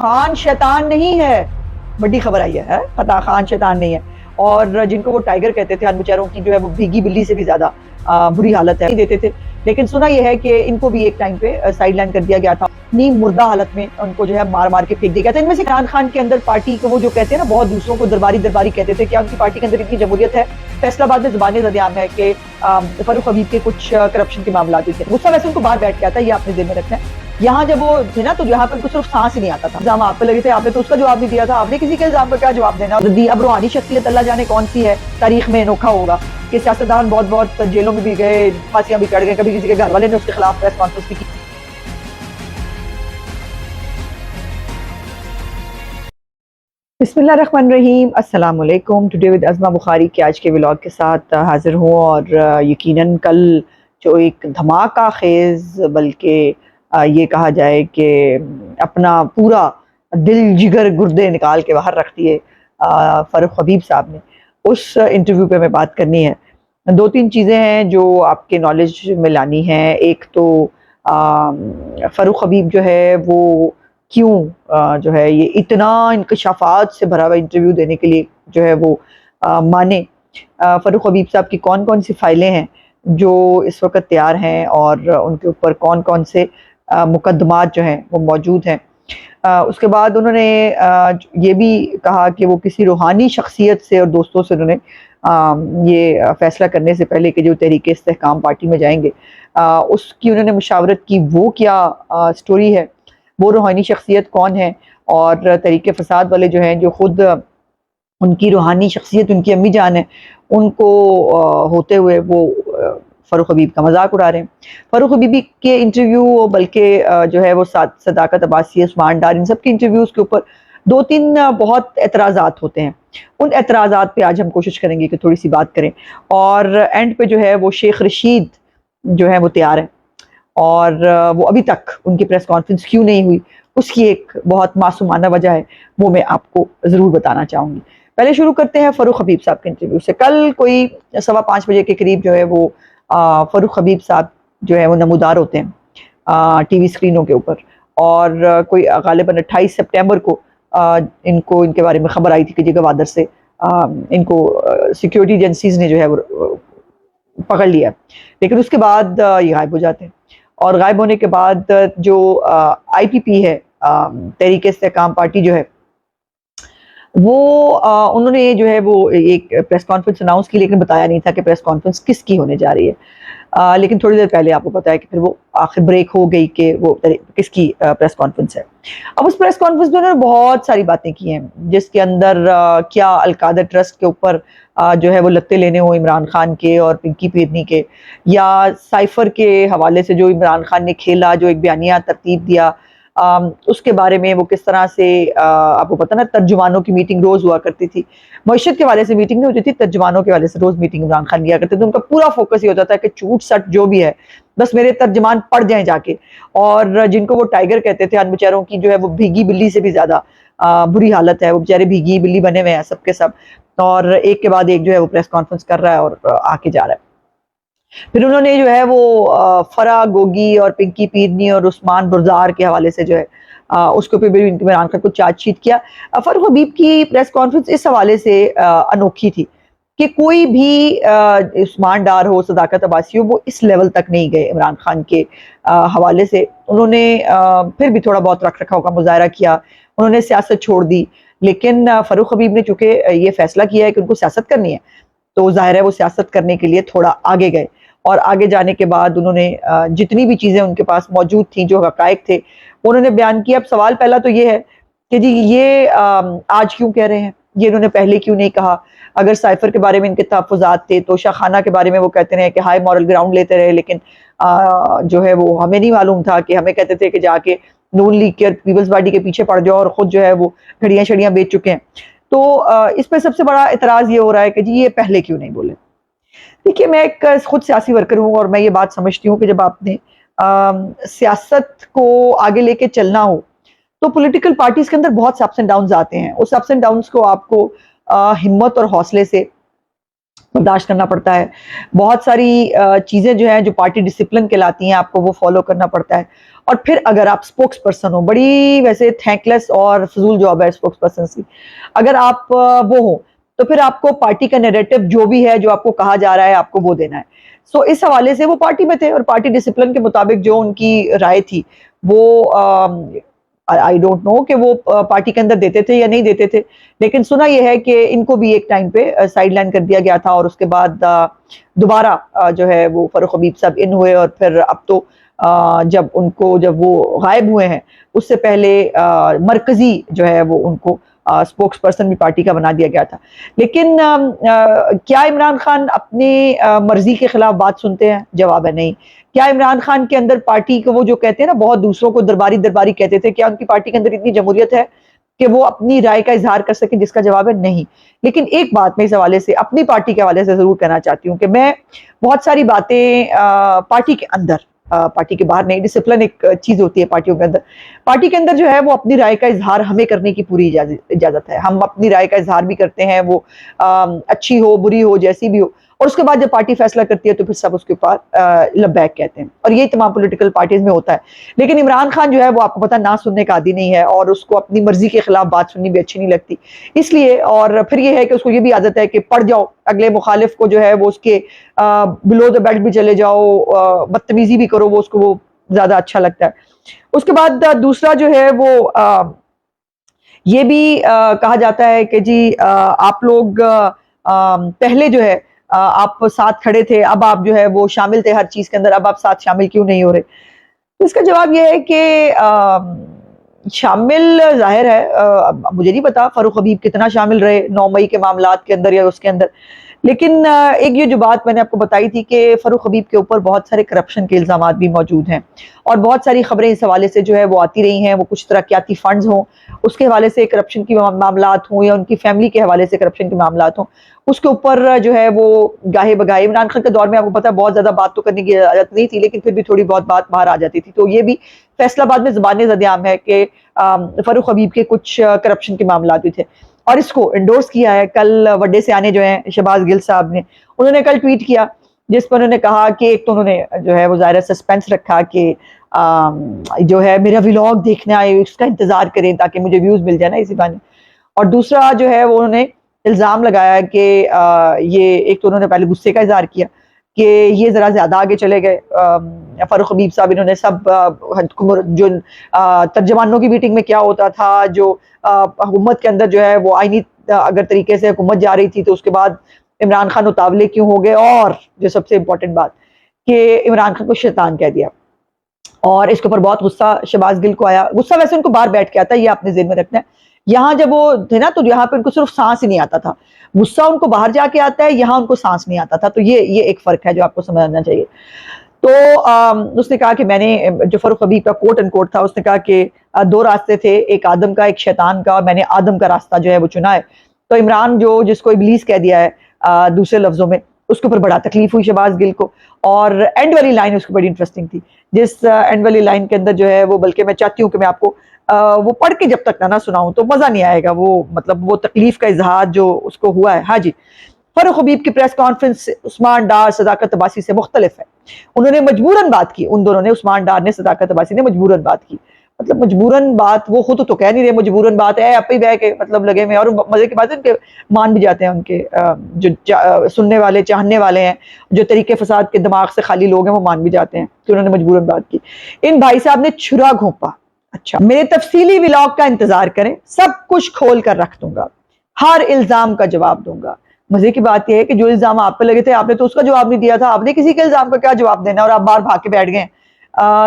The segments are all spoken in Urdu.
خان شیطان نہیں ہے، بڑی خبر آئی ہے، فتح خان شیطان نہیں ہے، اور جن کو وہ ٹائگر کہتے تھے، ان بیچاروں کی جو ہے وہ بھیگی بلی سے بھی زیادہ بری حالت ہے دیتے تھے، لیکن سنا یہ ہے کہ ان کو بھی ایک ٹائم پہ سائیڈ لائن کر دیا گیا تھا، نیم مردہ حالت میں ان کو جو ہے مار مار کے پھینک دیا گیا تھا۔ ان میں سے عمران خان کے اندر پارٹی کو وہ جو کہتے ہیں نا، بہت دوسروں کو درباری کہتے تھے، کیا ان کی پارٹی کے اندر اتنی جمہوریت ہے؟ فیصلہ آباد میں زبان ردعام ہے کہ فاروق حبیب کے کچھ کرپشن کے معاملات بھی تھے، غصہ ویسے ان کو باہر بیٹھ کے آتا ہے، یہ آپ نے ذہن میں رکھنا ہے۔ یہاں جب وہ تھے نا، تو یہاں پہ ان کو صرف سانس ہی نہیں آتا تھا، الزام آپ پہ لگے تھے، آپ نے تو اس کا جواب نہیں دیا تھا، آپ نے کسی کے الزام کا کیا جواب دینا؟ اب روحانی شخصیت اللہ جانے کون سی ہے، تاریخ میں انوکھا ہوگا کہ سیاستدان بہت جیلوں میں بھی گئے، پھانسیاں بھی چڑھ گئے، کبھی کسی کے گھر والے نے اس کے خلاف پریس کانفرنس بھی کی۔ بسم اللہ الرحمن الرحیم، السلام علیکم۔ ٹوڈے ود عظمہ بخاری کے آج کے ولاگ کے ساتھ حاضر ہوں، اور یقیناً کل جو ایک دھماکہ خیز، بلکہ یہ کہا جائے کہ اپنا پورا دل جگر گردے نکال کے باہر رکھ دیے فاروق حبیب صاحب نے، اس انٹرویو پہ میں بات کرنی ہے۔ دو تین چیزیں ہیں جو آپ کے نالج میں لانی ہیں۔ ایک تو فاروق حبیب جو ہے وہ کیوں جو ہے یہ اتنا انکشافات سے بھرا ہوا انٹرویو دینے کے لیے جو ہے وہ مانے۔ فاروق حبیب صاحب کی کون کون سی فائلیں ہیں جو اس وقت تیار ہیں، اور ان کے اوپر کون کون سے مقدمات جو ہیں وہ موجود ہیں۔ اس کے بعد انہوں نے یہ بھی کہا کہ وہ کسی روحانی شخصیت سے اور دوستوں سے انہوں نے یہ فیصلہ کرنے سے پہلے کہ جو تحریک استحکام پارٹی میں جائیں گے، اس کی انہوں نے مشاورت کی۔ وہ کیا سٹوری ہے، وہ روحانی شخصیت کون ہے، اور تحریک فساد والے جو ہیں، جو خود ان کی روحانی شخصیت ان کی امی جان ہے، ان کو ہوتے ہوئے وہ فاروق حبیب کا مذاق اڑا رہے ہیں۔ فاروق حبیبی کے انٹرویو، بلکہ جو ہے وہ صداقت عباسی، عثمان ڈار، ان سب کے انٹرویوز کے اوپر دو تین بہت اعتراضات ہوتے ہیں۔ ان اعتراضات پہ آج ہم کوشش کریں گے کہ تھوڑی سی بات کریں، اور اینڈ پہ جو ہے وہ شیخ رشید جو ہے وہ تیار ہے، اور وہ ابھی تک ان کی پریس کانفرنس کیوں نہیں ہوئی، اس کی ایک بہت معصومانہ وجہ ہے، وہ میں آپ کو ضرور بتانا چاہوں گی۔ پہلے شروع کرتے ہیں فاروق حبیب صاحب کے انٹرویو سے۔ کل کوئی 5:15 بجے کے قریب جو ہے وہ فاروق حبیب صاحب جو ہے وہ نمودار ہوتے ہیں ٹی وی اسکرینوں کے اوپر، اور کوئی غالباً 28 سپٹمبر کو ان کو ان کے بارے میں خبر آئی تھی کہ جی گوادر سے ان کو سیکیورٹی ایجنسیز نے جو ہے وہ پکڑ لیا، لیکن اس کے بعد یہ غائب ہو جاتے ہیں، اور غائب ہونے کے بعد جو آئی پی پی ہے، تحریک استحکام پارٹی جو ہے، وہ انہوں نے جو ہے وہ ایک پریس کانفرنس اناؤنس کی، لیکن بتایا نہیں تھا کہ پریس کانفرنس کس کی ہونے جا رہی ہے، لیکن تھوڑی دیر پہلے آپ کو پتا ہے کہ پھر وہ آخر بریک ہو گئی کہ وہ کس کی پریس کانفرنس ہے۔ اب اس پریس کانفرنس میں انہوں نے بہت ساری باتیں کی ہیں، جس کے اندر کیا القادر ٹرسٹ کے اوپر جو ہے وہ لتے لینے ہوں عمران خان کے اور پنکی پیرنی کے، یا سائفر کے حوالے سے جو عمران خان نے کھیلا، جو ایک بیانیہ ترتیب دیا، اس کے بارے میں وہ کس طرح سے آپ کو پتہ نا ترجمانوں کی میٹنگ روز ہوا کرتی تھی، معیشت کے حوالے سے میٹنگ نہیں ہوتی تھی، ترجمانوں کے حوالے سے روز میٹنگ عمران خان لیا کرتے تھے۔ ان کا پورا فوکس یہ ہوتا تھا کہ چوٹ سٹ جو بھی ہے بس میرے ترجمان پڑھ جائیں جا کے، اور جن کو وہ ٹائگر کہتے تھے، ان بیچاروں کی جو ہے وہ بھیگی بلی سے بھی زیادہ بری حالت ہے، وہ بیچارے بھیگی بلی بنے ہوئے ہیں سب کے سب، اور ایک کے بعد ایک جو ہے وہ پریس کانفرنس کر رہا ہے اور آ کے جا رہا ہے۔ پھر انہوں نے جو ہے وہ فرا گوگی اور پنکی پیرنی اور عثمان برزار کے حوالے سے جو ہے اس کے اوپر بھی عمران خان کو چارج شیٹ کیا۔ فاروق حبیب کی پریس کانفرنس اس حوالے سے انوکھی تھی کہ کوئی بھی عثمان ڈار ہو، صداقت عباسی ہو، وہ اس لیول تک نہیں گئے عمران خان کے حوالے سے۔ انہوں نے پھر بھی تھوڑا بہت رکھ رکھاؤ کا مظاہرہ کیا، انہوں نے سیاست چھوڑ دی، لیکن فاروق حبیب نے چونکہ یہ فیصلہ کیا ہے کہ ان کو سیاست کرنی ہے، تو ظاہر ہے وہ سیاست کرنے کے لیے تھوڑا آگے گئے، اور آگے جانے کے بعد انہوں نے جتنی بھی چیزیں ان کے پاس موجود تھیں، جو حقائق تھے، انہوں نے بیان کیا۔ اب سوال پہلا تو یہ ہے کہ جی یہ آج کیوں کہہ رہے ہیں، یہ انہوں نے پہلے کیوں نہیں کہا؟ اگر سائفر کے بارے میں ان کے تحفظات تھے، توشہ خانہ کے بارے میں وہ کہتے رہے کہ ہائی مورل گراؤنڈ لیتے رہے، لیکن جو ہے وہ ہمیں نہیں معلوم تھا، کہ ہمیں کہتے تھے کہ جا کے نون لیگ کے اور پیپلز پارٹی کے پیچھے پڑ جاؤ، اور خود جو ہے وہ گھڑیاں شڑیاں بیچ چکے ہیں۔ تو اس پہ سب سے بڑا اعتراض یہ ہو رہا ہے کہ جی یہ پہلے کیوں نہیں بولے؟ دیکھیے، میں ایک خود سیاسی ورکر ہوں، اور میں یہ بات سمجھتی ہوں کہ جب آپ نے سیاست کو آگے لے کے چلنا ہو تو پولیٹیکل پارٹیز کے اندر بہت سے اپس اینڈ ڈاؤنز آتے ہیں، اس اپس اینڈ ڈاؤنز کو آپ کو ہمت اور حوصلے سے برداشت کرنا پڑتا ہے. بہت ساری چیزیں جو ہیں جو پارٹی ڈسپلن کہلاتی ہیں آپ کو وہ فالو کرنا پڑتا ہے. اور پھر اگر آپ اسپوکس پرسن ہو، بڑی ویسے تھینک لیس اور فضول جاب ہے اسپوکس پرسن کی، اگر آپ وہ ہو تو پھر آپ کو پارٹی کا نیریٹو جو بھی ہے جو آپ کو کہا جا رہا ہے آپ کو وہ دینا ہے. سو اس حوالے سے وہ پارٹی میں تھے اور پارٹی ڈسپلن کے مطابق جو ان کی رائے تھی وہ آئی ڈونٹ نو کہ وہ پارٹی کے اندر دیتے تھے یا نہیں دیتے تھے، لیکن سنا یہ ہے کہ ان کو بھی ایک ٹائم پہ سائیڈ لائن کر دیا گیا تھا اور اس کے بعد دوبارہ جو ہے وہ فاروق حبیب صاحب ان ہوئے. اور پھر اب تو جب وہ غائب ہوئے ہیں اس سے پہلے مرکزی جو ہے وہ ان کو اسپوکس پرسن بھی پارٹی کا بنا دیا گیا تھا. لیکن کیا عمران خان اپنی مرضی کے خلاف بات سنتے ہیں؟ جواب ہے نہیں. کیا عمران خان کے اندر پارٹی کو وہ جو کہتے ہیں نا بہت دوسروں کو درباری کہتے تھے، کیا ان کی پارٹی کے اندر اتنی جمہوریت ہے کہ وہ اپنی رائے کا اظہار کر سکیں؟ جس کا جواب ہے نہیں. لیکن ایک بات میں اس حوالے سے اپنی پارٹی کے حوالے سے ضرور کہنا چاہتی ہوں کہ میں بہت ساری باتیں پارٹی کے اندر، پارٹی کے باہر نہیں، ڈسپلن ایک چیز ہوتی ہے پارٹیوں کے اندر، پارٹی کے اندر جو ہے وہ اپنی رائے کا اظہار ہمیں کرنے کی پوری اجازت ہے. ہم اپنی رائے کا اظہار بھی کرتے ہیں، وہ اچھی ہو بری ہو جیسی بھی ہو، اور اس کے بعد جب پارٹی فیصلہ کرتی ہے تو پھر سب اس کے اوپر لبیک کہتے ہیں، اور یہ تمام پولیٹیکل پارٹیز میں ہوتا ہے. لیکن عمران خان جو ہے وہ آپ کو پتہ نہ سننے کا عادی نہیں ہے، اور اس کو اپنی مرضی کے خلاف بات سننی بھی اچھی نہیں لگتی. اس لیے اور پھر یہ ہے کہ اس کو یہ بھی عادت ہے کہ پڑ جاؤ اگلے مخالف کو، جو ہے وہ اس کے بلو دا بیلٹ بھی چلے جاؤ، بدتمیزی بھی کرو، وہ اس کو وہ زیادہ اچھا لگتا ہے. اس کے بعد دوسرا جو ہے وہ یہ بھی کہا جاتا ہے کہ جی آپ لوگ پہلے جو ہے آپ ساتھ کھڑے تھے، اب آپ جو ہے وہ شامل تھے ہر چیز کے اندر، اب آپ ساتھ شامل کیوں نہیں ہو رہے؟ تو اس کا جواب یہ ہے کہ شامل ظاہر ہے، مجھے نہیں پتا فاروق حبیب کتنا شامل رہے 9 مئی کے معاملات کے اندر یا اس کے اندر، لیکن ایک یہ جو بات میں نے آپ کو بتائی تھی کہ فاروق حبیب کے اوپر بہت سارے کرپشن کے الزامات بھی موجود ہیں، اور بہت ساری خبریں اس حوالے سے جو ہے وہ آتی رہی ہیں، وہ کچھ ترقیاتی فنڈز ہوں اس کے حوالے سے کرپشن کی معاملات ہوں، یا ان کی فیملی کے حوالے سے کرپشن کے معاملات ہوں، اس کے اوپر جو ہے وہ گاہے بگاہے عمران خان کے دور میں آپ کو پتا ہے بہت زیادہ بات تو کرنے کی اجازت نہیں تھی، لیکن پھر بھی تھوڑی بہت بات باہر آ جاتی تھی. تو یہ بھی فیصلہ آباد میں زبان زد عام ہے کہ فاروق حبیب کے کچھ کرپشن کے معاملات بھی تھے، اور اس کو انڈورس کیا ہے کل وڈے سے آنے جو ہیں شہباز گل صاحب نے. انہوں نے کل ٹویٹ کیا جس پر انہوں نے کہا کہ ایک تو انہوں نے جو ہے وہ ظاہر سسپینس رکھا کہ جو ہے میرا ولاگ دیکھنا ہے اس کا انتظار کریں تاکہ مجھے ویوز مل جائے نا اسی بہانے، اور دوسرا جو ہے وہ انہوں نے الزام لگایا کہ یہ ایک تو انہوں نے پہلے غصے کا اظہار کیا کہ یہ ذرا زیادہ آگے چلے گئے. فاروق حبیب صاحب انہوں نے سب جو ترجمانوں کی میٹنگ میں کیا ہوتا تھا، جو حکومت کے اندر جو ہے وہ آئینی اگر طریقے سے حکومت جا رہی تھی تو اس کے بعد عمران خان اتاولے کیوں ہو گئے، اور جو سب سے امپورٹنٹ بات کہ عمران خان کو شیطان کہہ دیا، اور اس کے اوپر بہت غصہ شہباز گل کو آیا. غصہ ویسے ان کو باہر بیٹھ کے آتا ہے، یہ آپ نے ذہن میں رکھنا ہے. یہاں جب وہ تھے نا تو یہاں پہ ان کو صرف سانس ہی نہیں آتا تھا، غصہ ان کو باہر جا کے آتا ہے، یہاں ان کو سانس نہیں آتا تھا. تو یہ ایک فرق ہے جو آپ کو سمجھنا چاہیے. تو اس نے کہا کہ میں نے جو فاروق حبیب کا کوٹ اینڈ کوٹ تھا، اس نے کہا کہ 2 راستے تھے، ایک آدم کا ایک شیطان کا، اور میں نے آدم کا راستہ جو ہے وہ چنا ہے. تو عمران جو جس کو ابلیس کہہ دیا ہے دوسرے لفظوں میں، اس کے اوپر بڑا تکلیف ہوئی شہباز گل کو. اور اینڈ والی لائن اس کو بڑی انٹرسٹنگ تھی، جس اینڈ والی لائن کے اندر جو ہے وہ بلکہ میں چاہتی ہوں کہ میں آپ کو وہ پڑھ کے جب تک نہ سناؤں تو مزہ نہیں آئے گا، وہ مطلب وہ تکلیف کا اظہار جو اس کو ہوا ہے. ہاں جی، فاروق حبیب کی پریس کانفرنس عثمان ڈار صداقت عباسی سے مختلف ہے. انہوں نے مجبوراً بات کی، ان دونوں نے، عثمان ڈار نے صداقت عباسی نے مجبوراً بات کی. مطلب مجبوراً بات، وہ خود تو کہہ نہیں رہے مجبوراً بات ہے، آپ ہی بہ کے مطلب لگے میں. اور مزے کی بات ہے ان کے مان بھی جاتے ہیں، ان کے جو سننے والے چاہنے والے ہیں، جو طریقے فساد کے دماغ سے خالی لوگ ہیں، وہ مان بھی جاتے ہیں کہ انہوں نے مجبوراً بات کی. ان بھائی صاحب نے چھرا گھونپا. اچھا، میرے تفصیلی ولاگ کا انتظار کریں، سب کچھ کھول کر رکھ دوں گا، ہر الزام کا جواب دوں گا. مزے کی بات یہ ہے کہ جو الزام آپ پہ لگے تھے آپ نے تو اس کا جواب نہیں دیا تھا، آپ نے کسی کے الزام کا کیا جواب دینا، اور آپ باہر بھاگ کے بیٹھ گئے.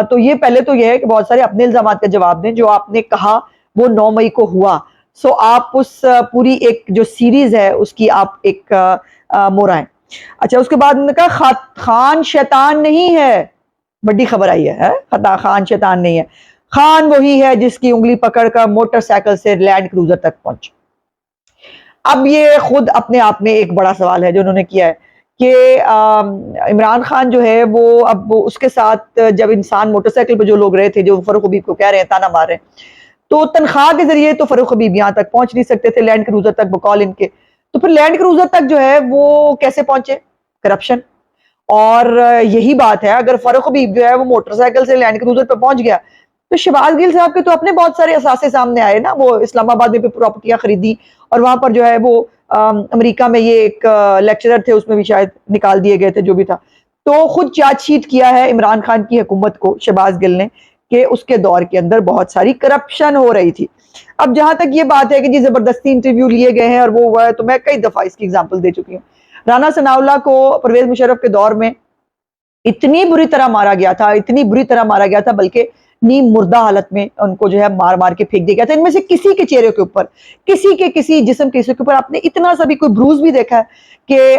تو یہ پہلے تو یہ ہے کہ بہت سارے اپنے الزامات کا جواب دیں، جو آپ نے کہا وہ 9 مئی کو ہوا. سو آپ اس پوری ایک جو سیریز ہے اس کی آپ ایک مورائیں. اچھا، اس کے بعد انہوں نے کہا خان شیطان نہیں ہے. بڑی خبر آئی ہے، خان شیطان نہیں ہے، خان وہی ہے جس کی انگلی پکڑ کر موٹر سائیکل سے لینڈ کروزر تک پہنچ. اب یہ خود اپنے آپ میں ایک بڑا سوال ہے جو انہوں نے کیا ہے کہ عمران خان جو ہے وہ اب اس کے ساتھ جب انسان موٹر سائیکل پہ جو لوگ رہے تھے، جو فاروق حبیب کو کہہ رہے ہیں، تانا مار رہے ہیں، تو تنخواہ کے ذریعے تو فاروق حبیب یہاں تک پہنچ نہیں سکتے تھے، لینڈ کروزر تک بقول ان کے. تو پھر لینڈ کروزر تک جو ہے وہ کیسے پہنچے؟ کرپشن. اور یہی بات ہے, اگر فاروق حبیب جو ہے وہ موٹر سائیکل سے لینڈ کروزر پہ پہنچ گیا تو شہباز گل صاحب کے تو اپنے بہت سارے اثاثے سامنے آئے نا. وہ اسلام آباد میں پراپرٹیاں خریدی اور وہاں پر جو ہے وہ امریکہ میں یہ ایک لیکچرر تھے, اس میں بھی شاید نکال دیے گئے تھے, جو بھی تھا. تو خود چارج شیٹ کیا ہے عمران خان کی حکومت کو شہباز گل نے کہ اس کے دور کے اندر بہت ساری کرپشن ہو رہی تھی. اب جہاں تک یہ بات ہے کہ جی زبردستی انٹرویو لیے گئے ہیں اور وہ ہوا ہے, تو میں کئی دفعہ اس کی اگزامپل دے چکی ہوں. رانا ثناء اللہ کو پرویز مشرف کے دور میں اتنی بری طرح مارا گیا تھا, اتنی بری طرح مارا گیا تھا, بلکہ نیم مردہ حالت میں ان کو جو ہے مار مار کے پھینک دیا گیا تھا. ان میں سے کسی کے چہرے کے اوپر, کسی کے کسی جسم کے حصے کے اوپر آپ نے اتنا سا بھی کوئی بروز بھی دیکھا ہے کہ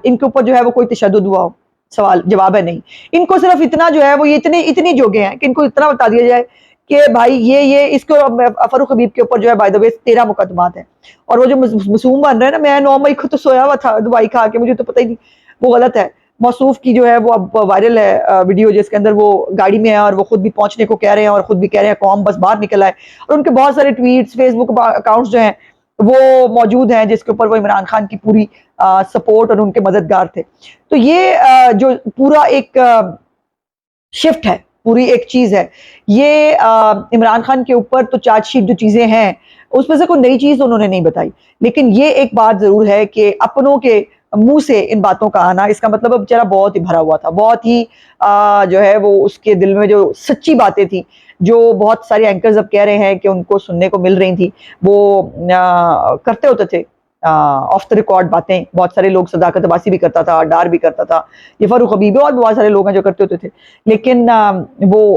ان کے اوپر جو ہے وہ کوئی تشدد ہوا ہو؟ سوال جواب ہے نہیں. ان کو صرف اتنا جو ہے وہ یہ اتنی جوگے ہیں کہ ان کو اتنا بتا دیا جائے کہ بھائی یہ اس کو فاروق حبیب کے اوپر جو ہے بائی دا وے 13 مقدمات ہیں, اور وہ جو معصوم بن رہے ہیں نا, میں 9 مئی کو تو سویا ہوا تھا دوائی کھا کے, مجھے تو پتہ ہی نہیں, وہ غلط ہے. موصوف کی جو ہے وہ اب وائرل ہے ویڈیو, جس کے اندر وہ گاڑی میں ہے اور وہ خود بھی پہنچنے کو کہہ رہے ہیں اور خود بھی کہہ رہے ہیں قوم بس باہر نکل آئے, اور ان کے بہت سارے ٹویٹس فیس بک اکاؤنٹس جو ہیں وہ موجود ہیں جس کے اوپر وہ عمران خان کی پوری سپورٹ اور ان کے مددگار تھے. تو یہ جو پورا ایک شفٹ ہے, پوری ایک چیز ہے, یہ عمران خان کے اوپر تو چارج شیٹ جو چیزیں ہیں اس میں سے کوئی نئی چیز انہوں نے نہیں بتائی, لیکن یہ ایک بات ضرور ہے کہ اپنوں کے منہ سے ان باتوں کا آنا, اس کا مطلب اب بیچارہ بہت ہی بھرا ہوا تھا, بہت ہی جو ہے وہ اس کے دل میں جو سچی باتیں تھیں, جو بہت سارے اینکرز اب کہہ رہے ہیں کہ ان کو سننے کو مل رہی تھی, وہ کرتے ہوتے تھے آف دا ریکارڈ باتیں. بہت سارے لوگ, صداقت عباسی بھی کرتا تھا, ڈار بھی کرتا تھا, یہ فاروق حبیب اور بہت سارے لوگ ہیں جو کرتے ہوتے تھے, لیکن وہ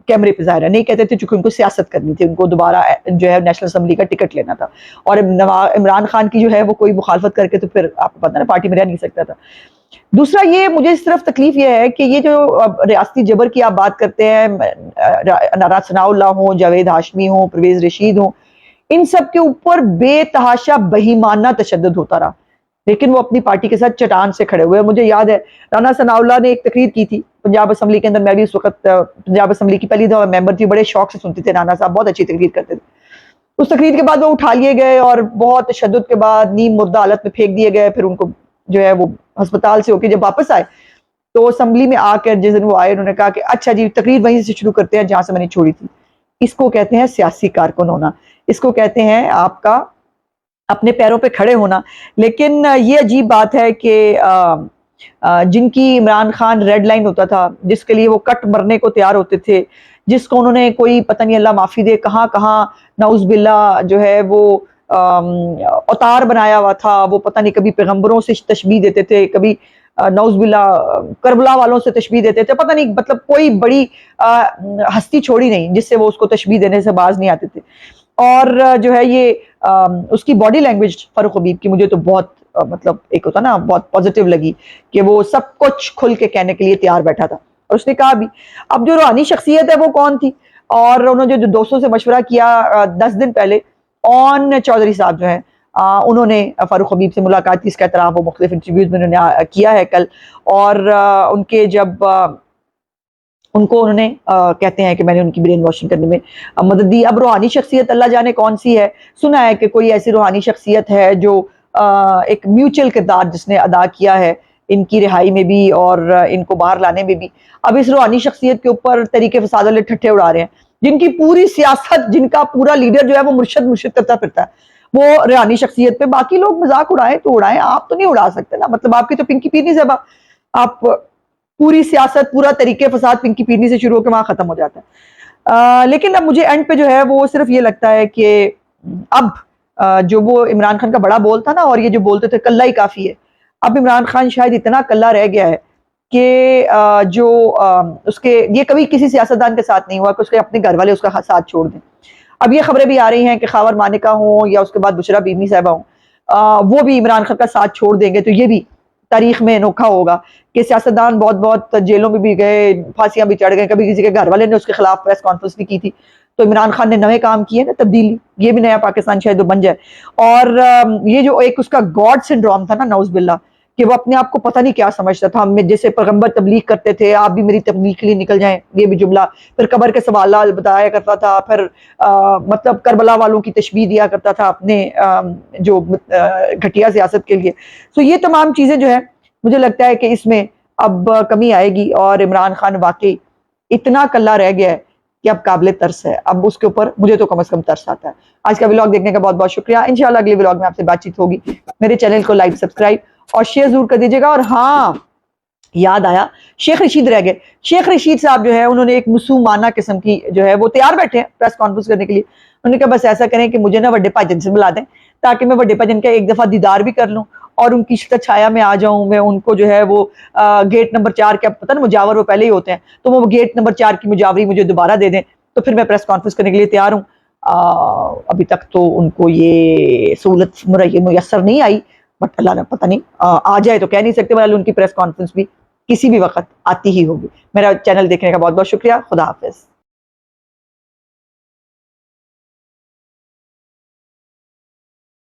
کیمرے پہ ظاہر نہیں کہتے تھے, چونکہ ان کو سیاست کرنی تھی, ان کو دوبارہ جو ہے نیشنل اسمبلی کا ٹکٹ لینا تھا, اور عمران خان کی جو ہے وہ کوئی مخالفت کر کے تو پھر آپ کو پتہ نا پارٹی میں رہ نہیں سکتا تھا. دوسرا یہ مجھے صرف تکلیف یہ ہے کہ یہ جو ریاستی جبر کی آپ بات کرتے ہیں, رانا ثناء اللہ ہوں, جاوید ہاشمی ہوں, پرویز رشید ہوں, ان سب کے اوپر بے تحاشا بہیمانہ تشدد ہوتا رہا, لیکن وہ اپنی پارٹی کے ساتھ چٹان سے کھڑے ہوئے. مجھے یاد ہے رانا ثناء اللہ نے ایک تقریر کی تھی پنجاب اسمبلی کے اندر, میں بھی اس وقت پنجاب اسمبلی کی پہلی دفعہ ممبر تھی, بڑے شوق سے سنتی تھے رانا صاحب, بہت اچھی تقریر کرتے تھے. اس تقریر کے بعد وہ اٹھا لیے گئے اور بہت تشدد کے بعد نیم مردہ حالت میں پھینک دیے گئے. پھر ان کو جو ہے وہ ہسپتال سے ہو کے جب واپس آئے تو اسمبلی میں آ کر جس دن وہ آئے, انہوں نے کہا کہ اچھا جی تقریر وہیں سے شروع کرتے ہیں جہاں سے میں نے چھوڑی تھی. اس کو کہتے ہیں سیاسی کارکن ہونا, اس کو کہتے ہیں آپ کا اپنے پیروں پہ کھڑے ہونا. لیکن یہ عجیب بات ہے کہ جن کی عمران خان ریڈ لائن ہوتا تھا, جس کے لیے وہ کٹ مرنے کو تیار ہوتے تھے, جس کو انہوں نے کوئی پتہ نہیں اللہ معافی دے کہاں کہاں نعوذ باللہ جو ہے وہ اوتار بنایا ہوا تھا, وہ پتہ نہیں کبھی پیغمبروں سے تشبیہ دیتے تھے, کبھی نعوذ باللہ کربلا والوں سے تشبیہ دیتے تھے, پتہ نہیں مطلب کوئی بڑی ہستی چھوڑی نہیں جس سے وہ اس کو تشبیہ دینے سے باز نہیں آتے تھے. اور جو ہے یہ اس کی باڈی لینگویج فاروق حبیب کی مجھے تو بہت مطلب ایک ہوتا نا بہت پازیٹیو لگی کہ وہ سب کچھ کھل کے کہنے کے لیے تیار بیٹھا تھا, اور اس نے کہا بھی. اب جو روحانی شخصیت ہے وہ کون تھی, اور انہوں نے جو دوستوں سے مشورہ کیا 10 دن پہلے, چودھری صاحب جو ہیں انہوں نے فاروق حبیب سے ملاقات کی, اس کا اعتراف وہ مختلف انٹرویوز میں انہوں نے کیا ہے کل, اور ان کے جب ان کو انہوں نے کہتے ہیں کہ میں نے ان کی برین واشنگ کرنے میں مدد دی. اب روحانی شخصیت اللہ جانے کون سی ہے, سنا ہے کہ کوئی ایسی روحانی شخصیت ہے جو ایک میوچل کردار جس نے ادا کیا ہے ان کی رہائی میں بھی اور ان کو باہر لانے میں بھی. اب اس روحانی شخصیت کے اوپر طریقے فساد والے ٹھٹھے اڑا رہے ہیں, جن کی پوری سیاست, جن کا پورا لیڈر جو ہے وہ مرشد کرتا پھرتا ہے, وہ روحانی شخصیت پہ. باقی لوگ مذاق اڑائیں تو اڑائیں, آپ تو نہیں اڑا سکتے نا, مطلب آپ کی تو پنکی پیرنی سے آپ پوری سیاست, پورا طریقے فساد پنکی پیرنی سے شروع ہو کے وہاں ختم ہو جاتا ہے. لیکن اب مجھے اینڈ پہ جو ہے وہ صرف یہ لگتا ہے کہ اب جو وہ عمران خان کا بڑا بول تھا نا, اور یہ جو بولتے تھے کلہ ہی کافی ہے, اب عمران خان شاید اتنا کلہ رہ گیا ہے کہ جو اس کے یہ کبھی کسی سیاستدان کے ساتھ نہیں ہوا کہ اس کے اپنے گھر والے اس کا ساتھ چھوڑ دیں. اب یہ خبریں بھی آ رہی ہیں کہ خاور مانکا ہوں یا اس کے بعد بشرا بیوی صاحبہ ہوں, وہ بھی عمران خان کا ساتھ چھوڑ دیں گے. تو یہ بھی تاریخ میں انوکھا ہوگا کہ سیاستدان بہت جیلوں میں بھی گئے, پھانسیاں بھی چڑھ گئے, کبھی کسی کے گھر والے نے اس کے خلاف پریس کانفرنس بھی کی تھی. تو عمران خان نے نئے کام کیے نا, تبدیلی, یہ بھی نیا پاکستان شاید بن جائے. اور یہ جو ایک اس کا گاڈ سنڈروم تھا نا نعوذ باللہ, کہ وہ اپنے آپ کو پتہ نہیں کیا سمجھتا تھا. ہم جیسے پیغمبر تبلیغ کرتے تھے، آپ بھی میری تبلیغ کے لیے نکل جائیں، یہ بھی جملہ. پھر قبر کے سوالات بتایا کرتا تھا، پھر مطلب کربلا والوں کی تشبیہ دیا کرتا تھا اپنے جو گھٹیا سیاست کے لیے. تو یہ تمام چیزیں جو ہے مجھے لگتا ہے کہ اس میں اب کمی آئے گی، اور عمران خان واقعی اتنا کلا رہ گیا ہے کہ اب قابل ترس ہے. اب اس کے اوپر مجھے تو کم از کم ترس آتا ہے. آج کا ولاگ دیکھنے کا بہت بہت شکریہ. انشاءاللہ اگلے ولاگ میں آپ سے بات چیت ہوگی. میرے چینل کو لائک، سبسکرائب اور شیئر ضرور کر دیجیے گا. اور ہاں، یاد آیا، شیخ رشید رہ گئے. شیخ رشید صاحب جو ہے انہوں نے ایک معصومانہ قسم کی جو ہے وہ تیار بیٹھے ہیں پریس کانفرنس کرنے کے لیے. انہوں نے کہا بس ایسا کریں کہ مجھے نا وڈے بھاجن سے ملا دیں تاکہ میں وڈے بھاجن کا ایک دفعہ دیدار بھی کر لوں اور ان کی شفت چھایا میں آ جاؤں. میں ان کو جو ہے وہ گیٹ نمبر 4 کے، پتہ نا مجاور وہ پہلے ہی ہوتے ہیں، تو وہ گیٹ نمبر 4 کی مجاوری مجھے دوبارہ دے دیں تو پھر میں پریس کانفرنس کرنے کے لیے تیار ہوں. ابھی تک تو ان کو یہ سہولت میسر نہیں آئی، بٹ اللہ نے پتہ نہیں آ جائے تو کہہ نہیں سکتے، بہرحال ان کی پریس کانفرنس بھی کسی بھی وقت آتی ہی ہوگی. میرا چینل دیکھنے کا بہت بہت شکریہ. خدا حافظ.